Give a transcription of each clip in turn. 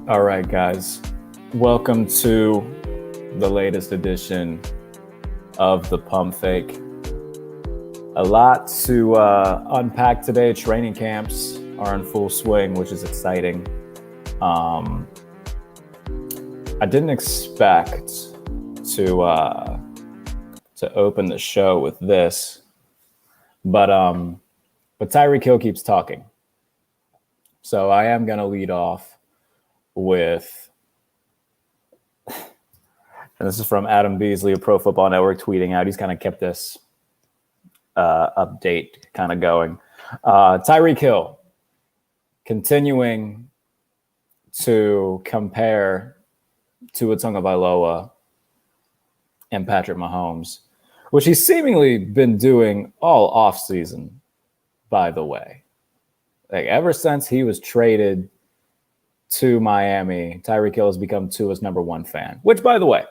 All right, guys. Welcome to the latest edition of the Pump Fake. A lot to unpack today. Training camps are in full swing, which is exciting. I didn't expect to open the show with this, but Tyreek Hill keeps talking, so I am going to lead off with, and this is from Adam Beasley of Pro Football Network tweeting out. He's kind of kept this update kind of going. Tyreek Hill continuing to compare Tua Tagovailoa and Patrick Mahomes, which he's seemingly been doing all offseason, by the way. Like, ever since he was traded to Miami, Tyreek Hill has become Tua's number one fan, which, by the way,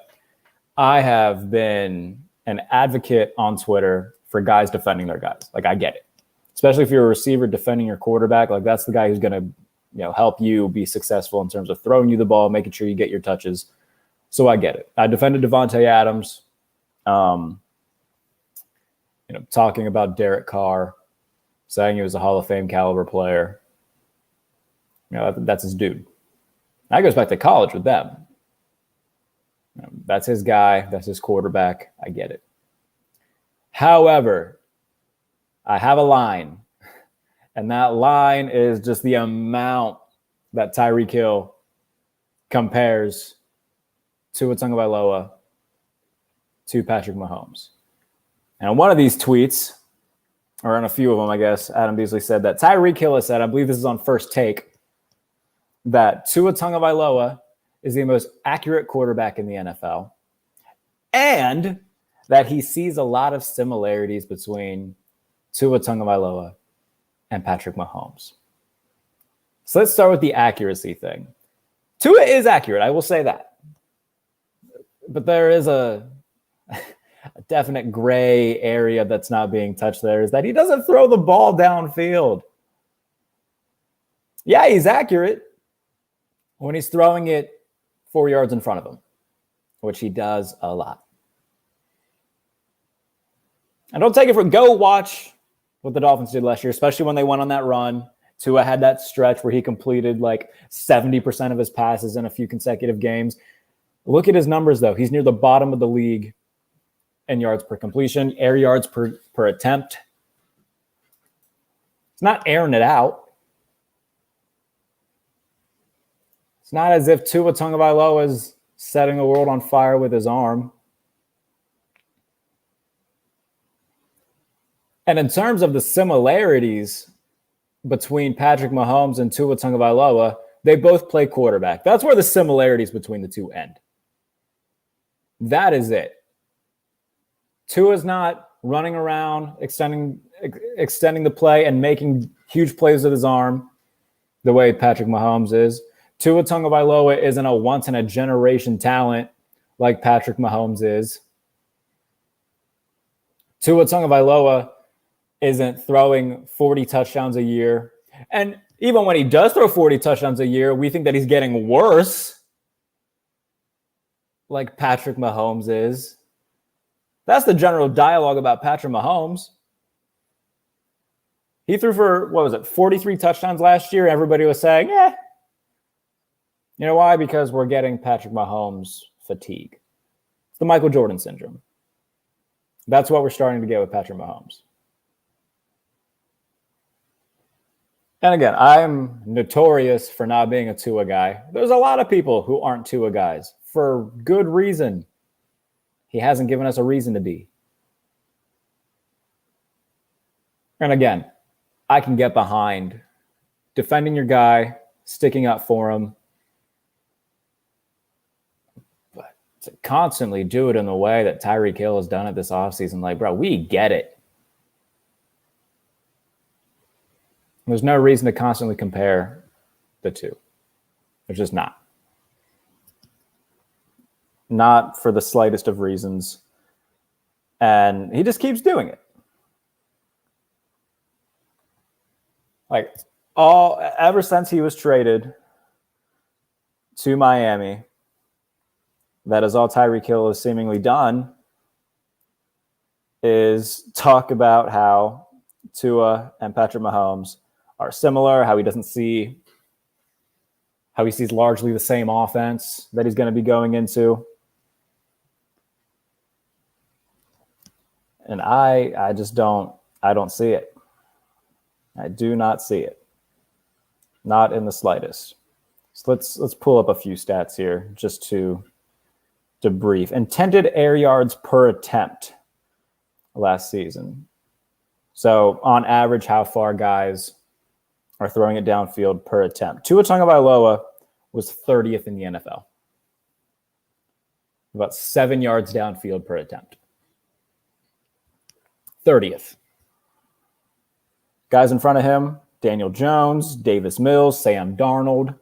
I have been an advocate on Twitter for guys defending their guys. Like, I get it. Especially if you're a receiver defending your quarterback. Like, that's the guy who's going to, help you be successful in terms of throwing you the ball, making sure you get your touches. So I get it. I defended Devontae Adams, talking about Derek Carr, saying he was a Hall of Fame caliber player. That's his dude. That goes back to college with them. That's his guy. That's his quarterback. I get it. However, I have a line, and that line is just the amount that Tyreek Hill compares Tua Tagovailoa to Patrick Mahomes. And on one of these tweets, or on a few of them, I guess, Adam Beasley said that Tyreek Hill has said, I believe this is on First Take, that Tua Tagovailoa is the most accurate quarterback in the NFL, and that he sees a lot of similarities between Tua Tagovailoa and Patrick Mahomes. So let's start with the accuracy thing. Tua is accurate, I will say that. But there is a definite gray area that's not being touched there, is that he doesn't throw the ball downfield. Yeah, he's accurate when he's throwing it 4 yards in front of him, which he does a lot. And don't take it from, go watch what the Dolphins did last year, especially when they went on that run. Tua had that stretch where he completed like 70% of his passes in a few consecutive games. Look at his numbers, though. He's near the bottom of the league in yards per completion, air yards per attempt. It's not airing it out. It's not as if Tua Tagovailoa is setting the world on fire with his arm. And in terms of the similarities between Patrick Mahomes and Tua Tagovailoa, they both play quarterback. That's where the similarities between the two end. That is it. Tua's not running around, extending the play and making huge plays with his arm the way Patrick Mahomes is. Tua Tagovailoa isn't a once-in-a-generation talent like Patrick Mahomes is. Tua Tagovailoa isn't throwing 40 touchdowns a year. And even when he does throw 40 touchdowns a year, we think that he's getting worse like Patrick Mahomes is. That's the general dialogue about Patrick Mahomes. He threw for, 43 touchdowns last year. Everybody was saying, You know why? Because we're getting Patrick Mahomes fatigue. It's the Michael Jordan syndrome. That's what we're starting to get with Patrick Mahomes. And again, I'm notorious for not being a Tua guy. There's a lot of people who aren't Tua guys for good reason. He hasn't given us a reason to be. And again, I can get behind defending your guy, sticking up for him. But to constantly do it in the way that Tyreek Hill has done it this offseason, like, bro, we get it. There's no reason to constantly compare the two. There's just not. Not for the slightest of reasons. And he just keeps doing it. Like, ever since he was traded to Miami, that is all Tyreek Hill has seemingly done, is talk about how Tua and Patrick Mahomes are similar, how he sees largely the same offense that he's going to be going into. And I don't see it. I do not see it. Not in the slightest. So let's pull up a few stats here just to debrief. Intended air yards per attempt last season. So on average, how far guys are throwing it downfield per attempt. Tua Tagovailoa was 30th in the NFL. About 7 yards downfield per attempt. 30th. Guys in front of him, Daniel Jones, Davis Mills, Sam Darnold.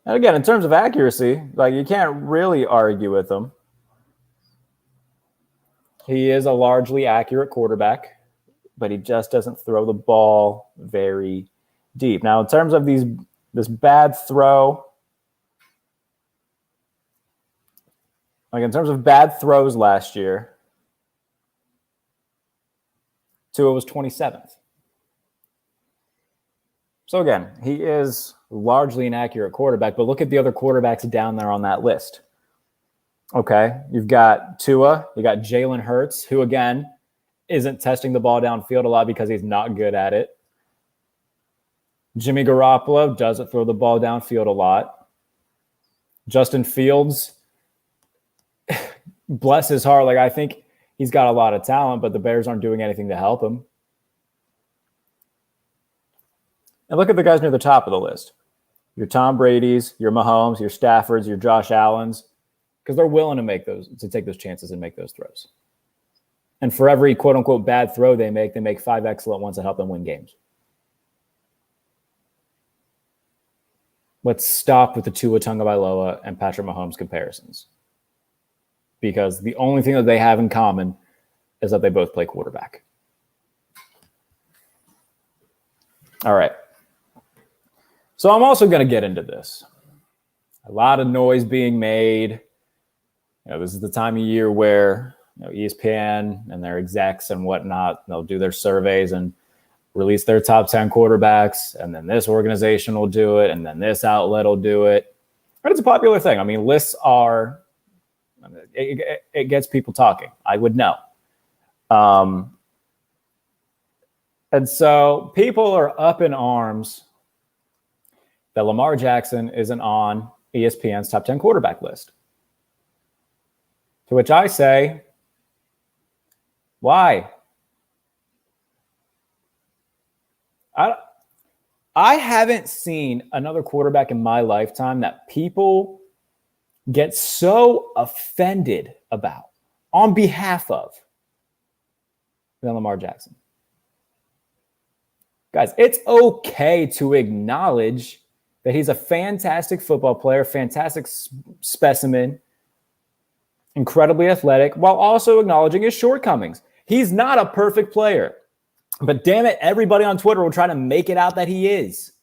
And again, in terms of accuracy, like you can't really argue with him. He is a largely accurate quarterback, but he just doesn't throw the ball very deep. Now, in terms of this bad throw, like in terms of bad throws last year, Tua was 27th. So again, he is largely an accurate quarterback, but look at the other quarterbacks down there on that list. Okay, you've got Tua, you got Jalen Hurts, who again isn't testing the ball downfield a lot because he's not good at it. Jimmy Garoppolo doesn't throw the ball downfield a lot. Justin Fields, bless his heart, like I think he's got a lot of talent, but the Bears aren't doing anything to help him. And look at the guys near the top of the list. Your Tom Brady's, your Mahomes, your Staffords, your Josh Allens, because they're willing to take those chances and make those throws. And for every quote-unquote bad throw they make 5 excellent ones that help them win games. Let's stop with the Tua Tagovailoa and Patrick Mahomes comparisons. Because the only thing that they have in common is that they both play quarterback. All right. So I'm also going to get into this. A lot of noise being made. This is the time of year where ESPN and their execs and whatnot, they'll do their surveys and release their top 10 quarterbacks, and then this organization will do it, and then this outlet will do it. And it's a popular thing. I mean, lists are, it gets people talking. I would know. And so people are up in arms that Lamar Jackson isn't on ESPN's top 10 quarterback list. To which I say, why? I haven't seen another quarterback in my lifetime that people get so offended about on behalf of than Lamar Jackson. Guys, it's okay to acknowledge that he's a fantastic football player, fantastic specimen, incredibly athletic, while also acknowledging his shortcomings. He's not a perfect player. But damn it, everybody on Twitter will try to make it out that he is.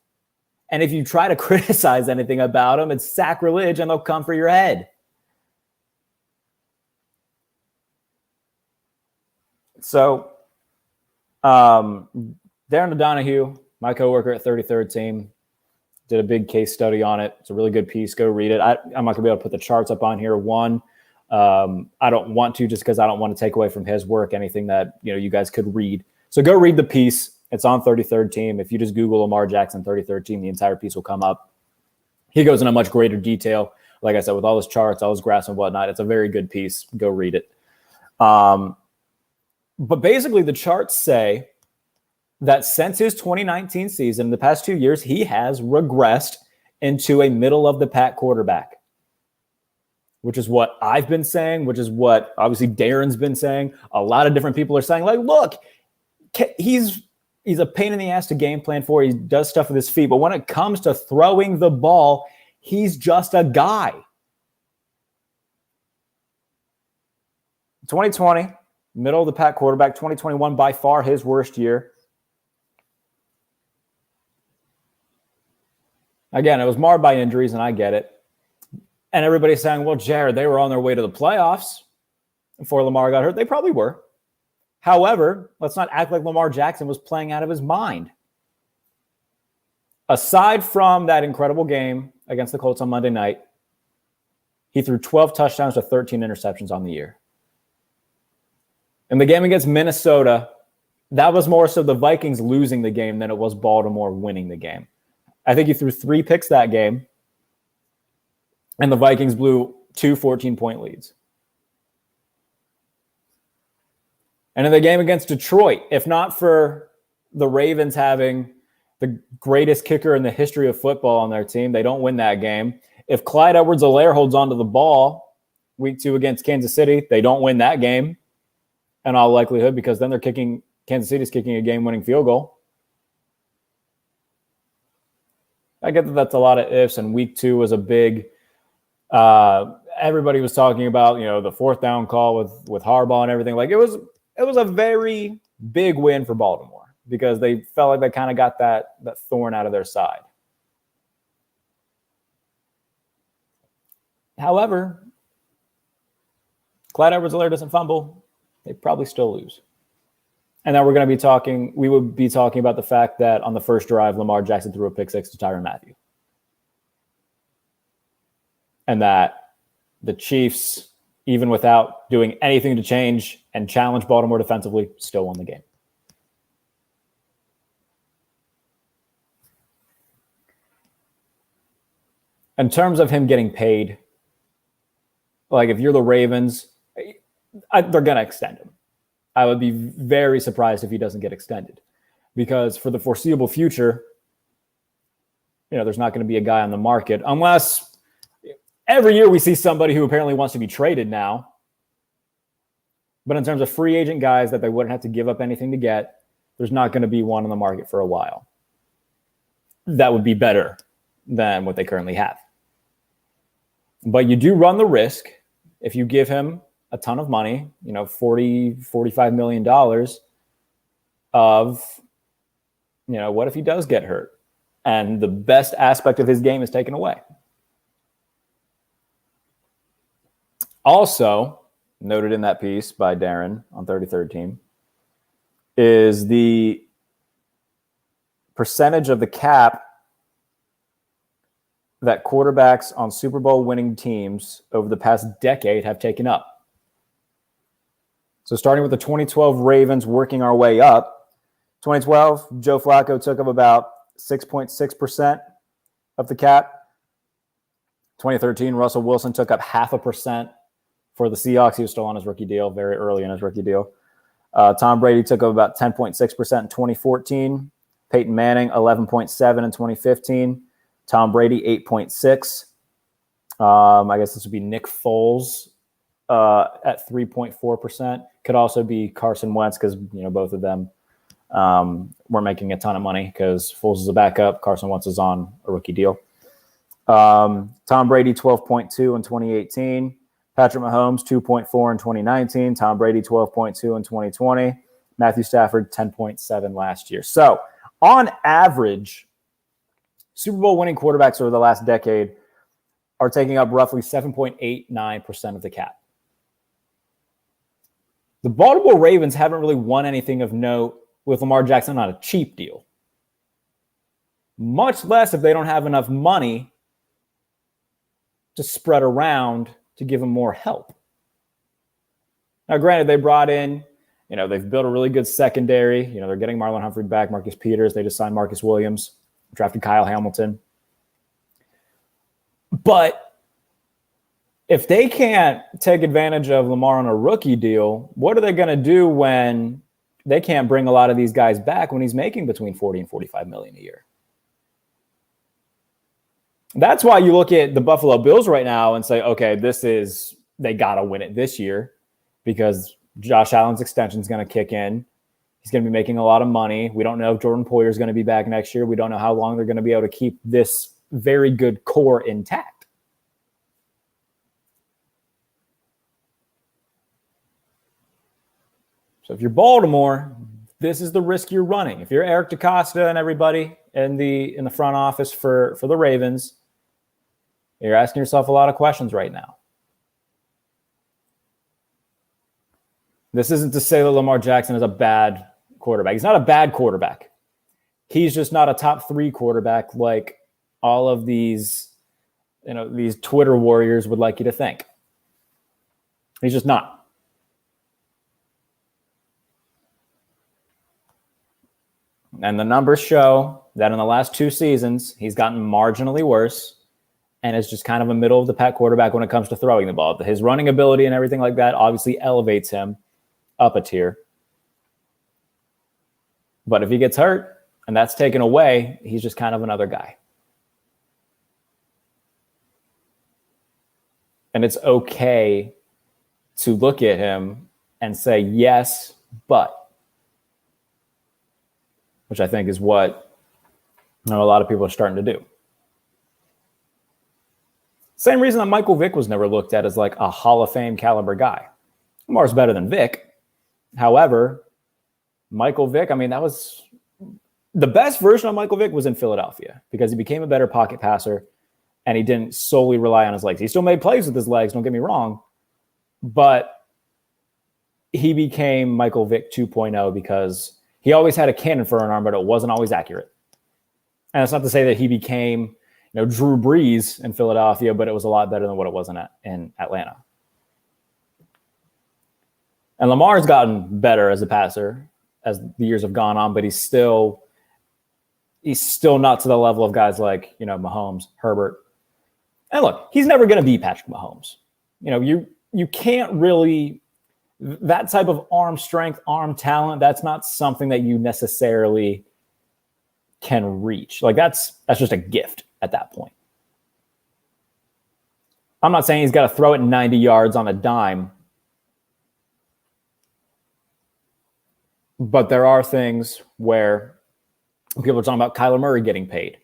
And if you try to criticize anything about him, it's sacrilege and they'll come for your head. So, Darren O'Donohue, my coworker at 33rd Team, did a big case study on it. It's a really good piece. Go read it. I'm not going to be able to put the charts up on here. One, I don't want to, just because I don't want to take away from his work anything that you guys could read. So go read the piece. It's on 33rd Team. If you just Google Lamar Jackson 33rd Team, the entire piece will come up. He goes into much greater detail. Like I said, with all his charts, all his graphs and whatnot, it's a very good piece. Go read it. But basically, the charts say that since his 2019 season, the past 2 years, he has regressed into a middle-of-the-pack quarterback, which is what I've been saying, which is what obviously Darren's been saying. A lot of different people are saying, like, look, he's a pain in the ass to game plan for. He does stuff with his feet. But when it comes to throwing the ball, he's just a guy. 2020, middle of the pack quarterback. 2021, by far his worst year. Again, it was marred by injuries, and I get it. And everybody's saying, well, Jared, they were on their way to the playoffs before Lamar got hurt. They probably were. However, let's not act like Lamar Jackson was playing out of his mind. Aside from that incredible game against the Colts on Monday night, he threw 12 touchdowns to 13 interceptions on the year. In the game against Minnesota, that was more so the Vikings losing the game than it was Baltimore winning the game. I think he threw 3 picks that game, and the Vikings blew 2 14-point leads. And in the game against Detroit, if not for the Ravens having the greatest kicker in the history of football on their team, they don't win that game. If Clyde Edwards-Helaire holds onto the ball week 2 against Kansas City, they don't win that game in all likelihood, because then Kansas City's kicking a game-winning field goal. I get that that's a lot of ifs, and week 2 was a big everybody was talking about, the 4th down call with Harbaugh and everything. Like, it was a very big win for Baltimore, because they felt like they kind of got that thorn out of their side. However, Clyde Edwards-Helaire doesn't fumble, they probably still lose. And then we would be talking about the fact that on the first drive, Lamar Jackson threw a pick 6 to Tyrann Mathieu. And that the Chiefs, even without doing anything to change and challenge Baltimore defensively, still won the game. In terms of him getting paid, like, if you're the Ravens, they're going to extend him. I would be very surprised if he doesn't get extended, because for the foreseeable future, there's not going to be a guy on the market, unless every year we see somebody who apparently wants to be traded now. But in terms of free agent guys that they wouldn't have to give up anything to get, there's not going to be one on the market for a while. That would be better than what they currently have. But you do run the risk, if you give him a ton of money, $40-45 million of, what if he does get hurt and the best aspect of his game is taken away? Also noted in that piece by Darren on 33rd Team is the percentage of the cap that quarterbacks on Super Bowl winning teams over the past decade have taken up. So starting with the 2012 Ravens, working our way up. 2012, Joe Flacco took up about 6.6% of the cap. 2013, Russell Wilson took up 0.5% for the Seahawks. He was still on his rookie deal, very early in his rookie deal. Tom Brady took up about 10.6% in 2014. Peyton Manning, 11.7% in 2015. Tom Brady, 8.6%. I guess this would be Nick Foles at 3.4%. Could also be Carson Wentz, because both of them were making a ton of money, because Foles is a backup, Carson Wentz is on a rookie deal. Tom Brady, 12.2% in 2018. Patrick Mahomes, 2.4% in 2019. Tom Brady, 12.2% in 2020. Matthew Stafford, 10.7% last year. So on average, Super Bowl winning quarterbacks over the last decade are taking up roughly 7.89% of the cap. The Baltimore Ravens haven't really won anything of note with Lamar Jackson on a cheap deal, much less if they don't have enough money to spread around to give him more help. Now, granted, they brought in, they've built a really good secondary. They're getting Marlon Humphrey back, Marcus Peters. They just signed Marcus Williams, drafted Kyle Hamilton. But if they can't take advantage of Lamar on a rookie deal, what are they going to do when they can't bring a lot of these guys back when he's making between $40 and $45 million a year? That's why you look at the Buffalo Bills right now and say, okay, they got to win it this year, because Josh Allen's extension is going to kick in. He's going to be making a lot of money. We don't know if Jordan Poyer is going to be back next year. We don't know how long they're going to be able to keep this very good core intact. So if you're Baltimore, this is the risk you're running. If you're Eric DeCosta and everybody in the front office for the Ravens, you're asking yourself a lot of questions right now. This isn't to say that Lamar Jackson is a bad quarterback. He's not a bad quarterback. He's just not a top 3 quarterback like all of these Twitter warriors would like you to think. He's just not. And the numbers show that in the last 2 seasons, he's gotten marginally worse and is just kind of a middle-of-the-pack quarterback when it comes to throwing the ball. His running ability and everything like that obviously elevates him up a tier. But if he gets hurt and that's taken away, he's just kind of another guy. And it's okay to look at him and say, yes, but. Which I think is what a lot of people are starting to do. Same reason that Michael Vick was never looked at as like a Hall of Fame caliber guy. Lamar's better than Vick. However, Michael Vick, that was the best version of Michael Vick was in Philadelphia because he became a better pocket passer and he didn't solely rely on his legs. He still made plays with his legs, don't get me wrong, but he became Michael Vick 2.0 because he always had a cannon for an arm, but it wasn't always accurate. And it's not to say that he became Drew Brees in Philadelphia, but it was a lot better than what it was in Atlanta. And Lamar's gotten better as a passer as the years have gone on, but he's still not to the level of guys like, Mahomes, Herbert. And look, he's never going to be Patrick Mahomes. You can't really, that type of arm strength, arm talent, that's not something that you necessarily can reach. Like that's just a gift at that point. I'm not saying he's got to throw it 90 yards on a dime, but there are things where people are talking about Kyler Murray getting paid.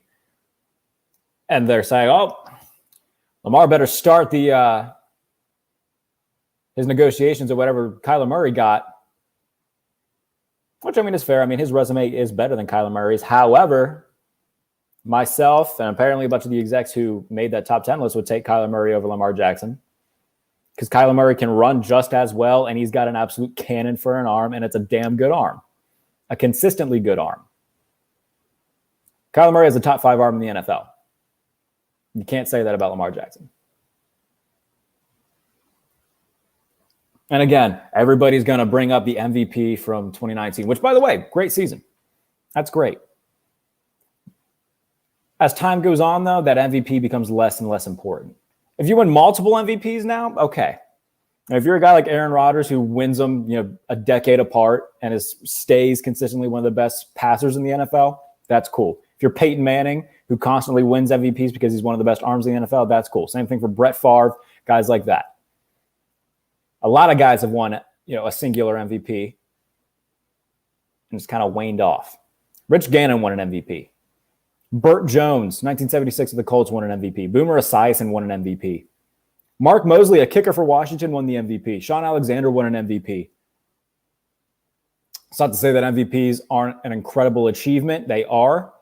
And they're saying, oh, Lamar better start his negotiations or whatever Kyler Murray got. Which, is fair. His resume is better than Kyler Murray's. However, myself and apparently a bunch of the execs who made that top 10 list would take Kyler Murray over Lamar Jackson. Because Kyler Murray can run just as well, and he's got an absolute cannon for an arm, and it's a damn good arm. A consistently good arm. Kyler Murray has a top 5 arm in the NFL. You can't say that about Lamar Jackson. And again, everybody's going to bring up the MVP from 2019, which, by the way, great season. That's great. As time goes on, though, that MVP becomes less and less important. If you win multiple MVPs now, okay. And if you're a guy like Aaron Rodgers who wins them, a decade apart and stays consistently one of the best passers in the NFL, that's cool. If you're Peyton Manning who constantly wins MVPs because he's one of the best arms in the NFL, that's cool. Same thing for Brett Favre, guys like that. A lot of guys have won, a singular MVP and it's kind of waned off. Rich Gannon won an MVP. Burt Jones, 1976 of the Colts, won an MVP. Boomer Esiason won an MVP. Mark Mosley, a kicker for Washington, won the MVP. Sean Alexander won an MVP. It's not to say that MVPs aren't an incredible achievement. They are.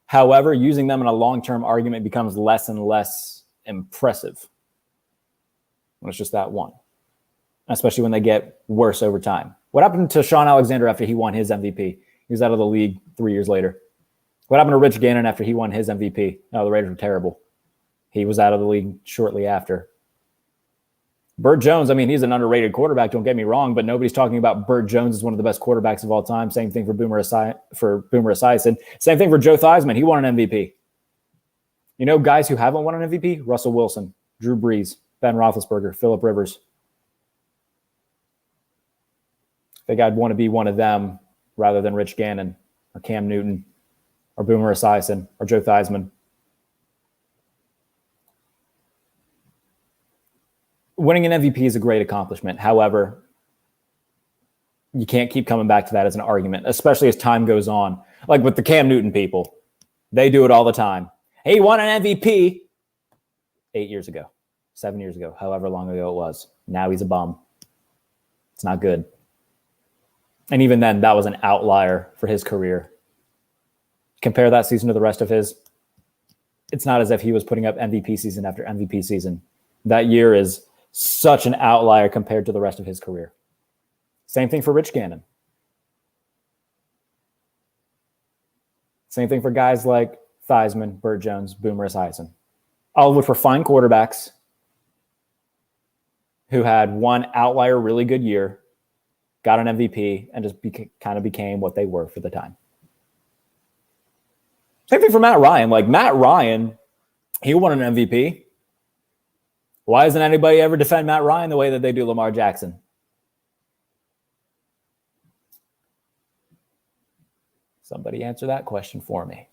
However, using them in a long-term argument becomes less and less impressive when it's just that one, especially when they get worse over time. What happened to Sean Alexander after he won his MVP? He was out of the league 3 years later. What happened to Rich Gannon after he won his MVP? No, the Raiders were terrible. He was out of the league shortly after. Burt Jones, he's an underrated quarterback, don't get me wrong, but nobody's talking about Burt Jones as one of the best quarterbacks of all time. Same thing for Boomer Esiason. Same thing for Joe Theismann. He won an MVP. Guys who haven't won an MVP? Russell Wilson, Drew Brees, Ben Roethlisberger, Phillip Rivers. I think I'd want to be one of them rather than Rich Gannon or Cam Newton or Boomer Esiason or Joe Theismann. Winning an MVP is a great accomplishment. However, you can't keep coming back to that as an argument, especially as time goes on. Like with the Cam Newton people, they do it all the time. Hey, he won an MVP 8 years ago, 7 years ago, however long ago it was. Now he's a bum. It's not good. And even then, that was an outlier for his career. compare that season to the rest of his, it's not as if he was putting up MVP season after MVP season. That year is such an outlier compared to the rest of his career. Same thing for Rich Gannon. Same thing for guys like Theismann, Burt Jones, Boomer Esiason. All of which were fine quarterbacks who had one outlier really good year, got an MVP, and just kind of became what they were for the time. Same thing for Matt Ryan. Like Matt Ryan, he won an MVP. Why doesn't anybody ever defend Matt Ryan the way that they do Lamar Jackson? Somebody answer that question for me.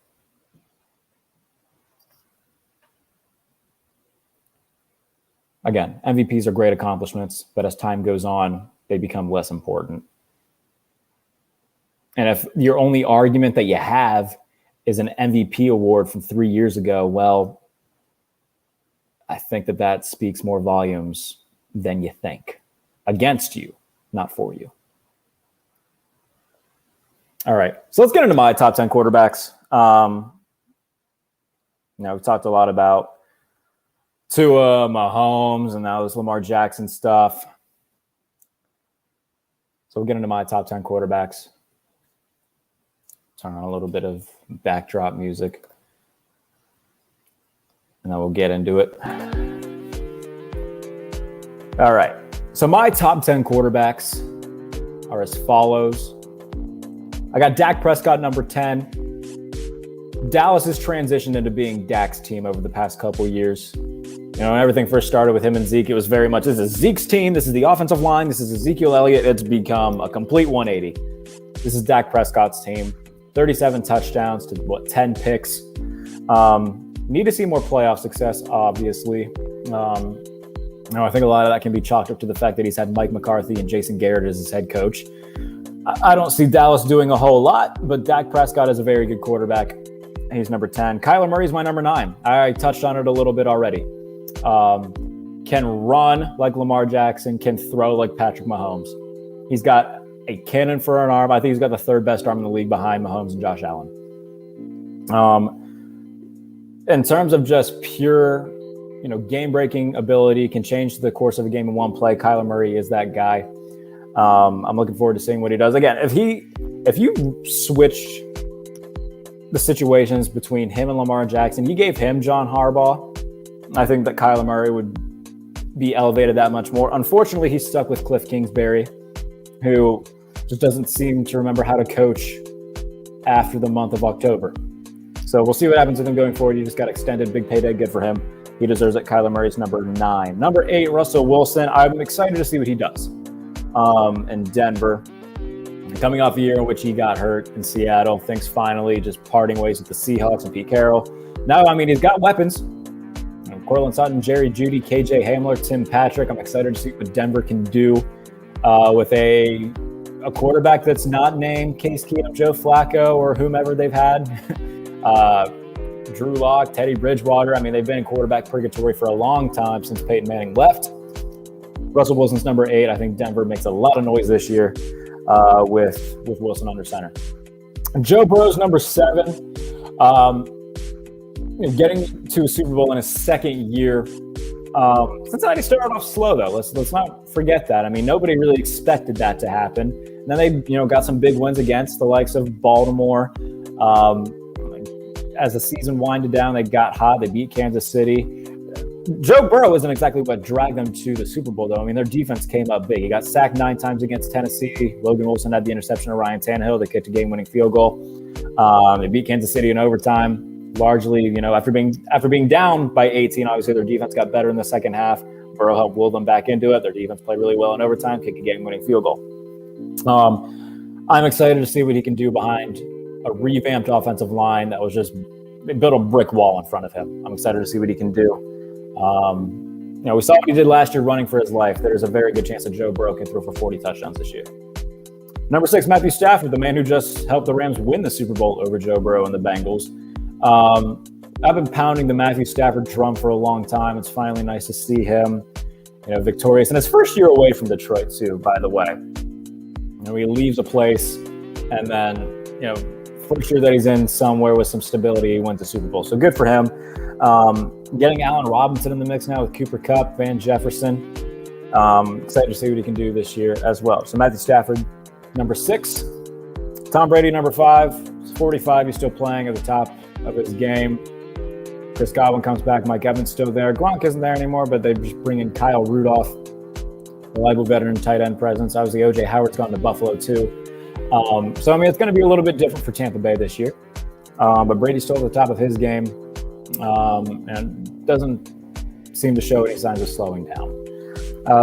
Again, MVPs are great accomplishments, but as time goes on, they become less important. And if your only argument that you have is an MVP award from 3 years ago, well, I think that speaks more volumes than you think. Against you, not for you. All right, so let's get into my top 10 quarterbacks. We've talked a lot about Tua, Mahomes, and now this Lamar Jackson stuff. So we'll get into my top 10 quarterbacks. Turn on a little bit of backdrop music. And then we'll get into it. All right. So my top 10 quarterbacks are as follows. I got Dak Prescott, number 10. Dallas has transitioned into being Dak's team over the past couple years. You know, when everything first started with him and Zeke, it was very much, this is Zeke's team, this is the offensive line, this is Ezekiel Elliott. It's become a complete 180. This is Dak Prescott's team. 37 touchdowns to, 10 picks. Need to see more playoff success, obviously. I think a lot of that can be chalked up to the fact that he's had Mike McCarthy and Jason Garrett as his head coach. I don't see Dallas doing a whole lot, but Dak Prescott is a very good quarterback. He's number 10. Kyler Murray's my number 9. I touched on it a little bit already. Can run like Lamar Jackson, can throw like Patrick Mahomes. He's got a cannon for an arm. I think he's got the third best arm in the league behind Mahomes and Josh Allen. In terms of just pure, game-breaking ability, can change the course of a game in one play. Kyler Murray is that guy. I'm looking forward to seeing what he does. Again, if you switch the situations between him and Lamar Jackson, you gave him John Harbaugh, I think that Kyler Murray would be elevated that much more. Unfortunately, he's stuck with Cliff Kingsbury, who just doesn't seem to remember how to coach after the month of October. So we'll see what happens with him going forward. He just got extended, big payday, good for him. He deserves it. Kyler Murray's number 9. Number 8, Russell Wilson. I'm excited to see what he does in Denver. Coming off a year in which he got hurt in Seattle, things finally just parting ways with the Seahawks and Pete Carroll. Now, he's got weapons. Cortland Sutton, Jerry Jeudy, KJ Hamler, Tim Patrick. I'm excited to see what Denver can do with a quarterback that's not named Case Keenum, Joe Flacco, or whomever they've had. Drew Lock, Teddy Bridgewater. They've been in quarterback purgatory for a long time since Peyton Manning left. Russell Wilson's number 8. I think Denver makes a lot of noise this year with Wilson under center. Joe Burrow's number 7. Getting to a Super Bowl in his second year. Cincinnati started off slow, though. Let's not forget that. Nobody really expected that to happen. And then they, got some big wins against the likes of Baltimore. As the season winded down, they got hot. They beat Kansas City. Joe Burrow isn't exactly what dragged them to the Super Bowl, though. Their defense came up big. He got sacked 9 times against Tennessee. Logan Wilson had the interception of Ryan Tannehill. They kicked a game-winning field goal. They beat Kansas City in overtime. Largely, after being down by 18, obviously their defense got better in the second half. Burrow helped will them back into it. Their defense played really well in overtime, kicked a game-winning field goal. I'm excited to see what he can do behind a revamped offensive line that was just built a brick wall in front of him. I'm excited to see what he can do. We saw what he did last year running for his life. There's a very good chance that Joe Burrow can throw for 40 touchdowns this year. Number 6, Matthew Stafford, the man who just helped the Rams win the Super Bowl over Joe Burrow and the Bengals. I've been pounding the Matthew Stafford drum for a long time. It's finally nice to see him, victorious. And his first year away from Detroit, too, by the way. He leaves a place and then, first year that he's in somewhere with some stability, he went to Super Bowl. So good for him. Getting Allen Robinson in the mix now with Cooper Kupp, Van Jefferson. Excited to see what he can do this year as well. So Matthew Stafford, number 6. Tom Brady, number 5. He's 45. He's still playing at the top of his game. Chris Godwin comes back. Mike Evans still there. Gronk isn't there anymore, but they just bring in Kyle Rudolph, reliable veteran tight end presence. Obviously, O.J. Howard's gone to Buffalo too. So, I mean, it's going to be a little bit different for Tampa Bay this year. But Brady's still at the top of his game and doesn't seem to show any signs of slowing down.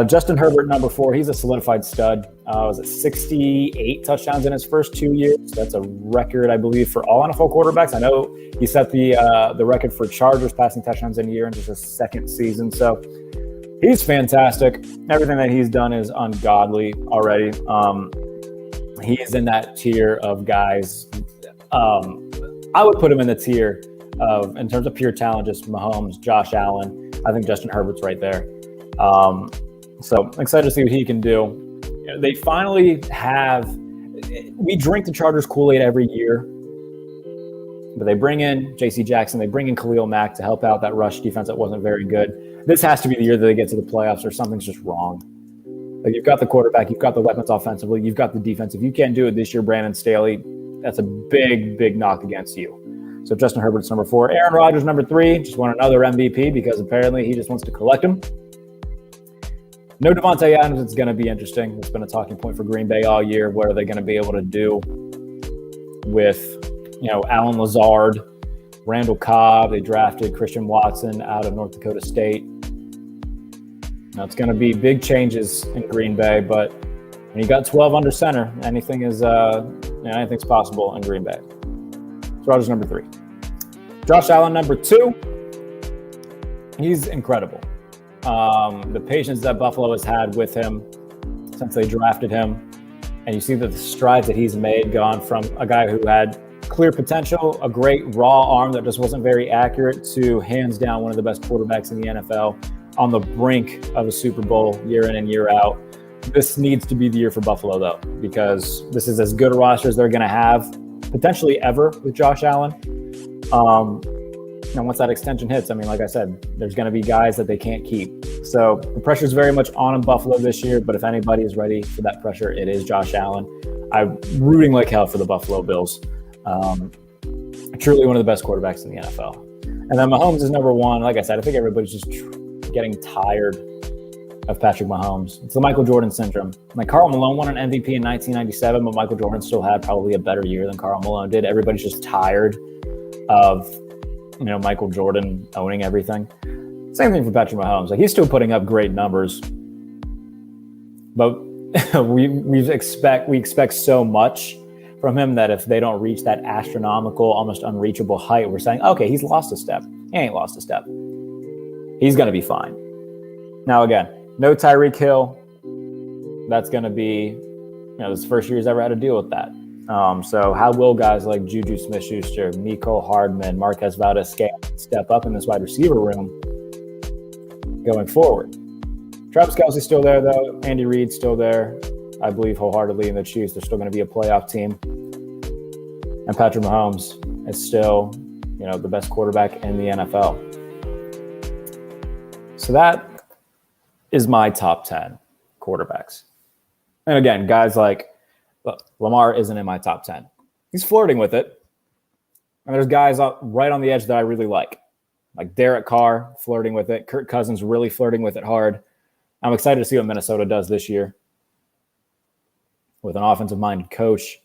Justin Herbert, number 4, he's a solidified stud. Was it 68 touchdowns in his first 2 years? That's a record, I believe, for all NFL quarterbacks. I know he set the record for Chargers passing touchdowns in a year in just his second season. So he's fantastic. Everything that he's done is ungodly already. He is in that tier of guys. I would put him in the tier of, in terms of pure talent, just Mahomes, Josh Allen. I think Justin Herbert's right there. So excited to see what he can do. They finally have. We drink the Chargers Kool-Aid every year, but they bring in J.C. Jackson. They bring in Khalil Mack to help out that rush defense that wasn't very good. This has to be the year that they get to the playoffs, or something's just wrong. Like, you've got the quarterback, you've got the weapons offensively, you've got the defense. If you can't do it this year, Brandon Staley, that's a big, big knock against you. So Justin Herbert's number 4. Aaron Rodgers, number 3, just won another MVP because apparently he just wants to collect them. No Devontae Adams. It's going to be interesting. It's been a talking point for Green Bay all year. What are they going to be able to do with, Allen Lazard, Randall Cobb? They drafted Christian Watson out of North Dakota State. Now, it's going to be big changes in Green Bay, but when you got 12 under center, anything's possible in Green Bay. So Rodgers, number 3. Josh Allen, number 2. He's incredible. The patience that Buffalo has had with him since they drafted him, and you see that the strides that he's made, gone from a guy who had clear potential, a great raw arm that just wasn't very accurate, to hands down one of the best quarterbacks in the NFL, on the brink of a Super Bowl year in and year out. This needs to be the year for Buffalo, though, because this is as good a roster as they're going to have potentially ever with Josh Allen. And once that extension hits, I mean, like I said, there's going to be guys that they can't keep. So the pressure is very much on in Buffalo this year, but if anybody is ready for that pressure, it is Josh Allen. I'm rooting like hell for the Buffalo Bills. Truly one of the best quarterbacks in the NFL. And then Mahomes is number 1. Like I said, I think everybody's just getting tired of Patrick Mahomes. It's the Michael Jordan syndrome. Like, Karl Malone won an MVP in 1997, but Michael Jordan still had probably a better year than Karl Malone did. Everybody's just tired of Michael Jordan owning everything. Same thing for Patrick Mahomes. Like, he's still putting up great numbers, but we expect so much from him that if they don't reach that astronomical, almost unreachable height, we're saying, okay, he's lost a step. He ain't lost a step. He's going to be fine. Now, again, no Tyreek Hill. That's going to be, this is the first year he's ever had to deal with that. So how will guys like Juju Smith-Schuster, Mecole Hardman, Marquez Valdez-Scantling step up in this wide receiver room going forward? Travis Kelce's still there, though. Andy Reid's still there. I believe wholeheartedly in the Chiefs. They're still going to be a playoff team. And Patrick Mahomes is still, the best quarterback in the NFL. So that is my top 10 quarterbacks. And again, guys like, look, Lamar isn't in my top 10. He's flirting with it. And there's guys right on the edge that I really like Derek Carr flirting with it. Kirk Cousins really flirting with it hard. I'm excited to see what Minnesota does this year with an offensive-minded coach.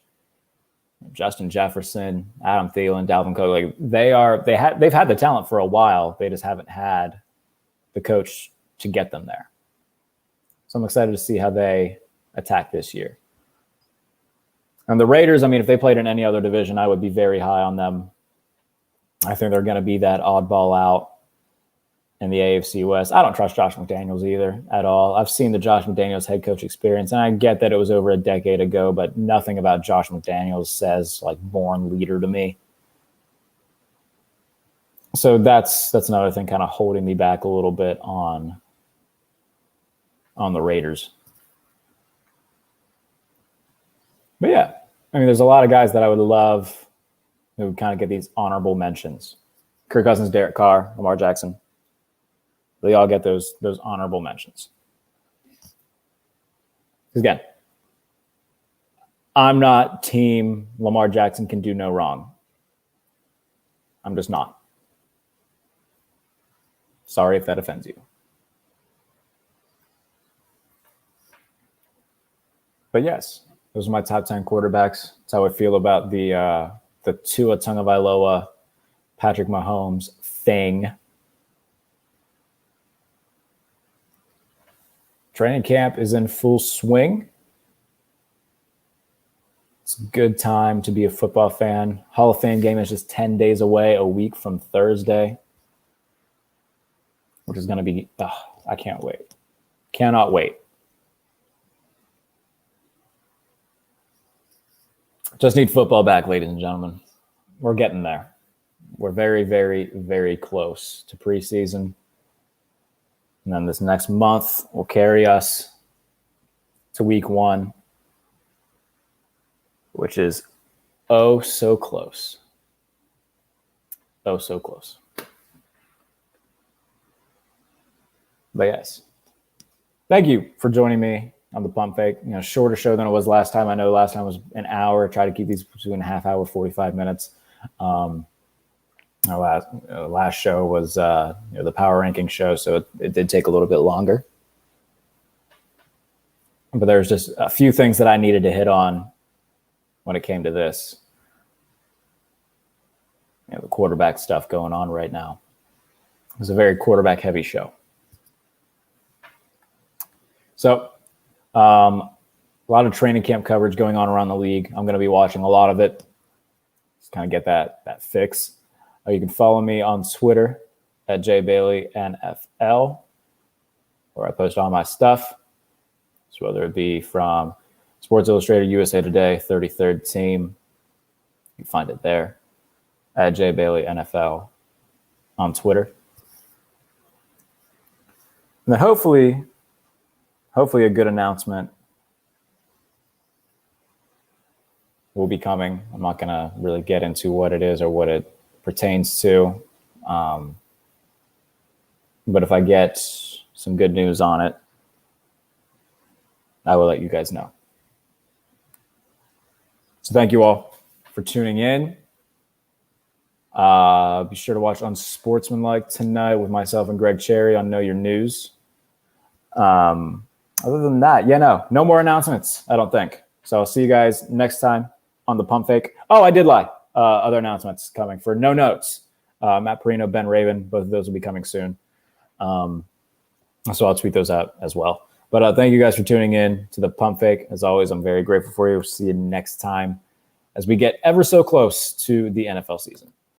Justin Jefferson, Adam Thielen, Dalvin Cook. They've had the talent for a while. They just haven't had the coach to get them there. So I'm excited to see how they attack this year. And the Raiders, I mean, if they played in any other division, I would be very high on them. I think they're going to be that oddball out in the AFC West. I don't trust Josh McDaniels either at all. I've seen the Josh McDaniels head coach experience, and I get that it was over a decade ago, but nothing about Josh McDaniels says born leader to me. So that's another thing kind of holding me back a little bit on the Raiders. But yeah, I mean, there's a lot of guys that I would love who kind of get these honorable mentions. Kirk Cousins, Derek Carr, Lamar Jackson. They all get those honorable mentions. Again, I'm not team Lamar Jackson can do no wrong. I'm just not. Sorry if that offends you. But yes, those are my top 10 quarterbacks. That's how I feel about the Tua Tagovailoa, Patrick Mahomes thing. Training camp is in full swing. It's a good time to be a football fan. Hall of Fame game is just 10 days away, a week from Thursday, which is going to be, I can't wait. Cannot wait. Just need football back, ladies and gentlemen. We're getting there. We're very, very, very close to preseason. And then this next month will carry us to week 1, which is oh so close. Oh, so close. But yes, thank you for joining me on the Pump Fake. Shorter show than it was last time. I know last time was an hour. Try to keep these between a half hour, 45 minutes. Our last show was the power ranking show, so it did take a little bit longer. But there's just a few things that I needed to hit on when it came to this. The quarterback stuff going on right now. It was a very quarterback heavy show. So a lot of training camp coverage going on around the league. I'm going to be watching a lot of it. Just kind of get that fix. You can follow me on Twitter at JBaileyNFL, where I post all my stuff. So whether it be from Sports Illustrated, USA Today, 33rd Team, you can find it there at JBaileyNFL on Twitter. And then hopefully a good announcement will be coming. I'm not going to really get into what it is or what it pertains to. But if I get some good news on it, I will let you guys know. So thank you all for tuning in. Be sure to watch Unsportsmanlike tonight with myself and Greg Cherry on Know Your News. Other than that, no more announcements, I don't think. So I'll see you guys next time on the Pump Fake. Oh, I did lie. Other announcements coming for No Notes. Matt Perino, Ben Raven, both of those will be coming soon. So I'll tweet those out as well. But thank you guys for tuning in to the Pump Fake. As always, I'm very grateful for you. See you next time as we get ever so close to the NFL season.